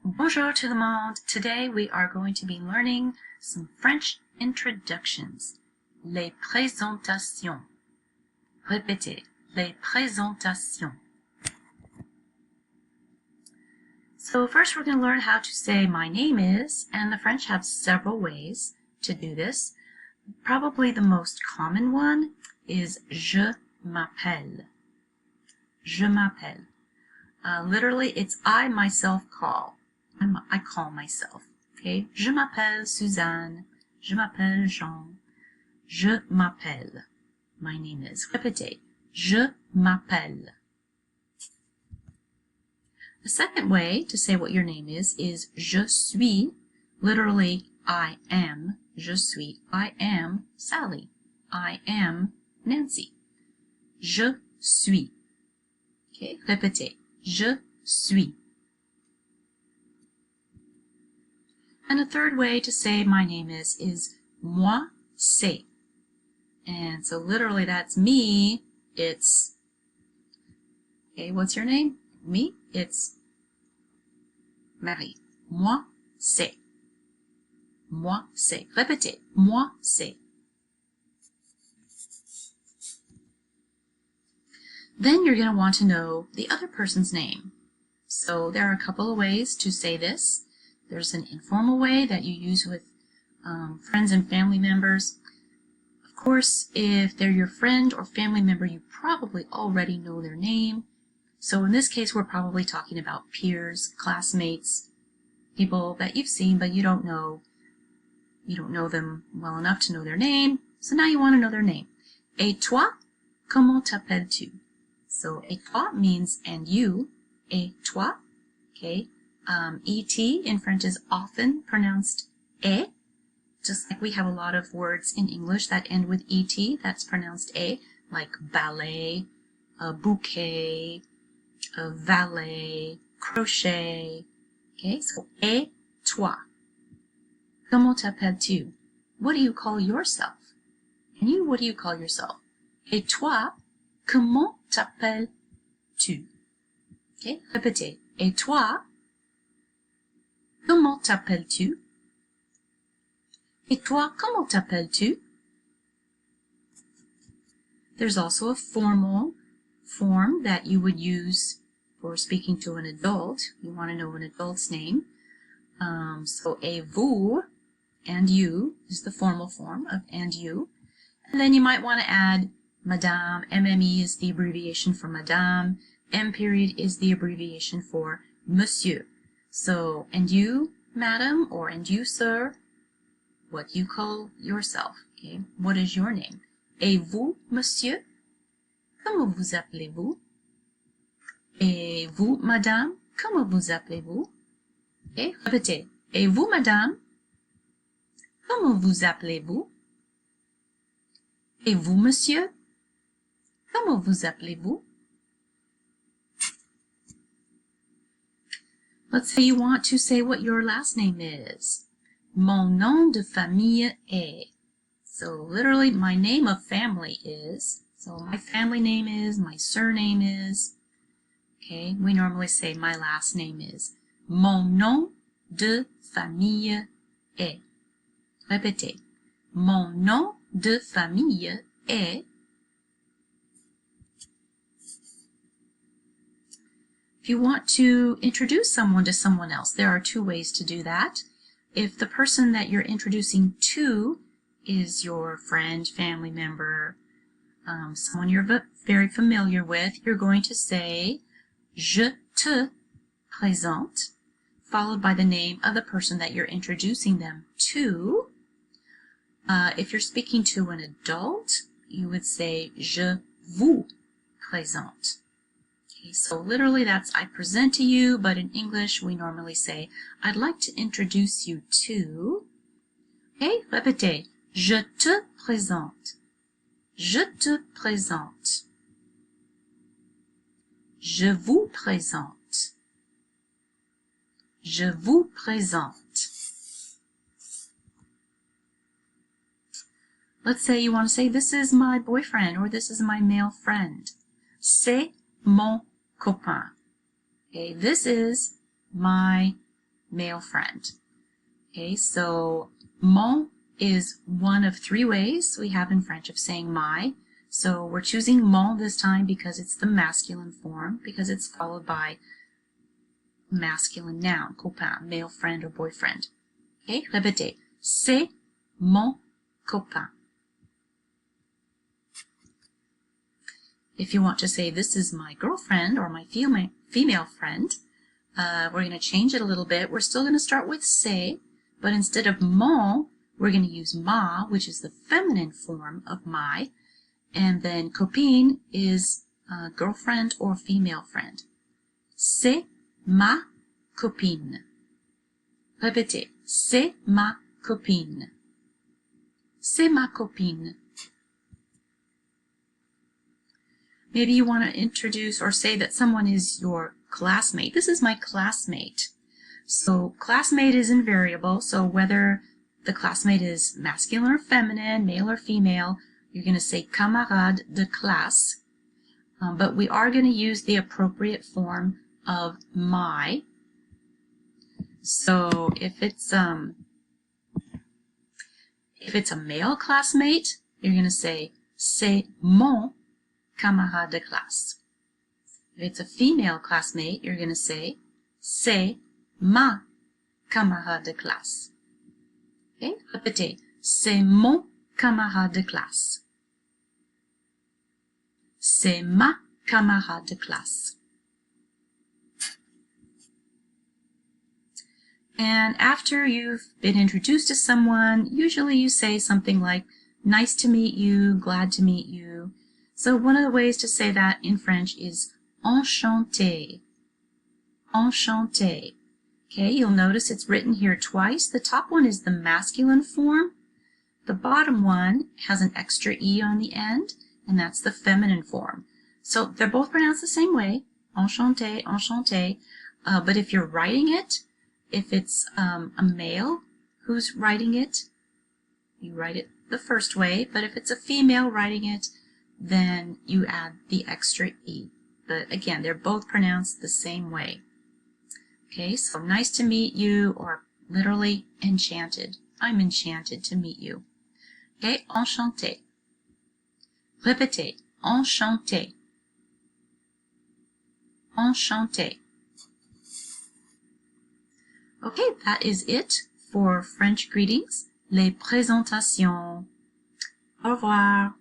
Bonjour tout le monde! Today we are going to be learning some French introductions. Les présentations. Répétez. Les présentations. So first we're going to learn how to say my name is, and the French have several ways to do this. Probably the most common one is je m'appelle. Je m'appelle. Literally, it's I myself call. I call myself. Okay? Je m'appelle Suzanne. Je m'appelle Jean. Je m'appelle. My name is. Répétez. Je m'appelle. The second way to say what your name is je suis. Literally, I am. Je suis. I am Sally. I am Nancy. Je suis. Okay? Répétez. Je suis. And a third way to say my name is moi c'est. And so literally that's me. It's, okay, what's your name? Me? It's Marie. Moi c'est. Moi c'est. Répétez. Moi c'est. Then you're going to want to know the other person's name. So there are a couple of ways to say this. There's an informal way that you use with friends and family members. Of course, if they're your friend or family member, you probably already know their name. So in this case, we're probably talking about peers, classmates, people that you've seen but you don't know them well enough to know their name. So now you want to know their name. Et toi, comment t'appelles-tu? So et toi means and you. Et toi, okay. Et in French is often pronounced e, just like we have a lot of words in English that end with et, that's pronounced e, like ballet, bouquet, valet, crochet. Okay, so et toi. Comment t'appelles-tu? What do you call yourself? And you, what do you call yourself? Et toi, comment t'appelles-tu? Okay, répétez. Et toi, comment t'appelles-tu? Et toi, comment t'appelles-tu? There's also a formal form that you would use for speaking to an adult. You want to know an adult's name. So et vous and you is the formal form of and you. And then you might want to add Madame. MME is the abbreviation for Madame. M period is the abbreviation for Monsieur. So, and you, Madam, or and you, Sir, what you call yourself. Okay, what is your name? Et vous, Monsieur? Comment vous appelez-vous? Et vous, Madame? Comment vous appelez-vous? Okay, répétez. Et vous, Madame? Comment vous appelez-vous? Et vous, Monsieur? Comment vous appelez-vous? Let's say you want to say what your last name is. Mon nom de famille est. So literally my name of family is. So my family name is, my surname is. Okay, we normally say my last name is. Mon nom de famille est. Répétez. Mon nom de famille est. If you want to introduce someone to someone else, there are two ways to do that. If the person that you're introducing to is your friend, family member, someone you're very familiar with, you're going to say je te présente, followed by the name of the person that you're introducing them to. If you're speaking to an adult, you would say je vous présente. Okay, so literally that's I present to you, but in English we normally say I'd like to introduce you to. Okay, répétez. Je te présente. Je te présente. Je vous présente. Je vous présente. Let's say you want to say this is my boyfriend or this is my male friend. C'est mon copain. Okay, this is my male friend. Okay, so mon is one of three ways we have in French of saying my. So we're choosing mon this time because it's the masculine form, because it's followed by masculine noun, copain, male friend or boyfriend. Okay, répétez. C'est mon copain. If you want to say this is my girlfriend or my female friend, we're going to change it a little bit. We're still going to start with c'est, but instead of mon, we're going to use ma, which is the feminine form of my, and then copine is girlfriend or female friend. C'est ma copine. Répétez. C'est ma copine. C'est ma copine. Maybe you want to introduce or say that someone is your classmate. This is my classmate. So classmate is invariable. So whether the classmate is masculine or feminine, male or female, you're going to say camarade de classe. But we are going to use the appropriate form of my. So if it's a male classmate, you're going to say c'est mon camarade de classe. If it's a female classmate, you're going to say c'est ma camarade de classe. Okay? Répétez. C'est mon camarade de classe. C'est ma camarade de classe. And after you've been introduced to someone, usually you say something like, nice to meet you, glad to meet you. So one of the ways to say that in French is enchanté. Enchanté. Okay, you'll notice it's written here twice. The top one is the masculine form. The bottom one has an extra E on the end, and that's the feminine form. So they're both pronounced the same way, enchanté, enchanté. But if you're writing it, if it's a male who's writing it, you write it the first way. But if it's a female writing it, then you add the extra E. But again, they're both pronounced the same way. Okay, so nice to meet you, or literally enchanted. I'm enchanted to meet you. Okay, enchanté. Répétez. Enchanté. Enchanté. Okay, that is it for French greetings. Les présentations. Au revoir.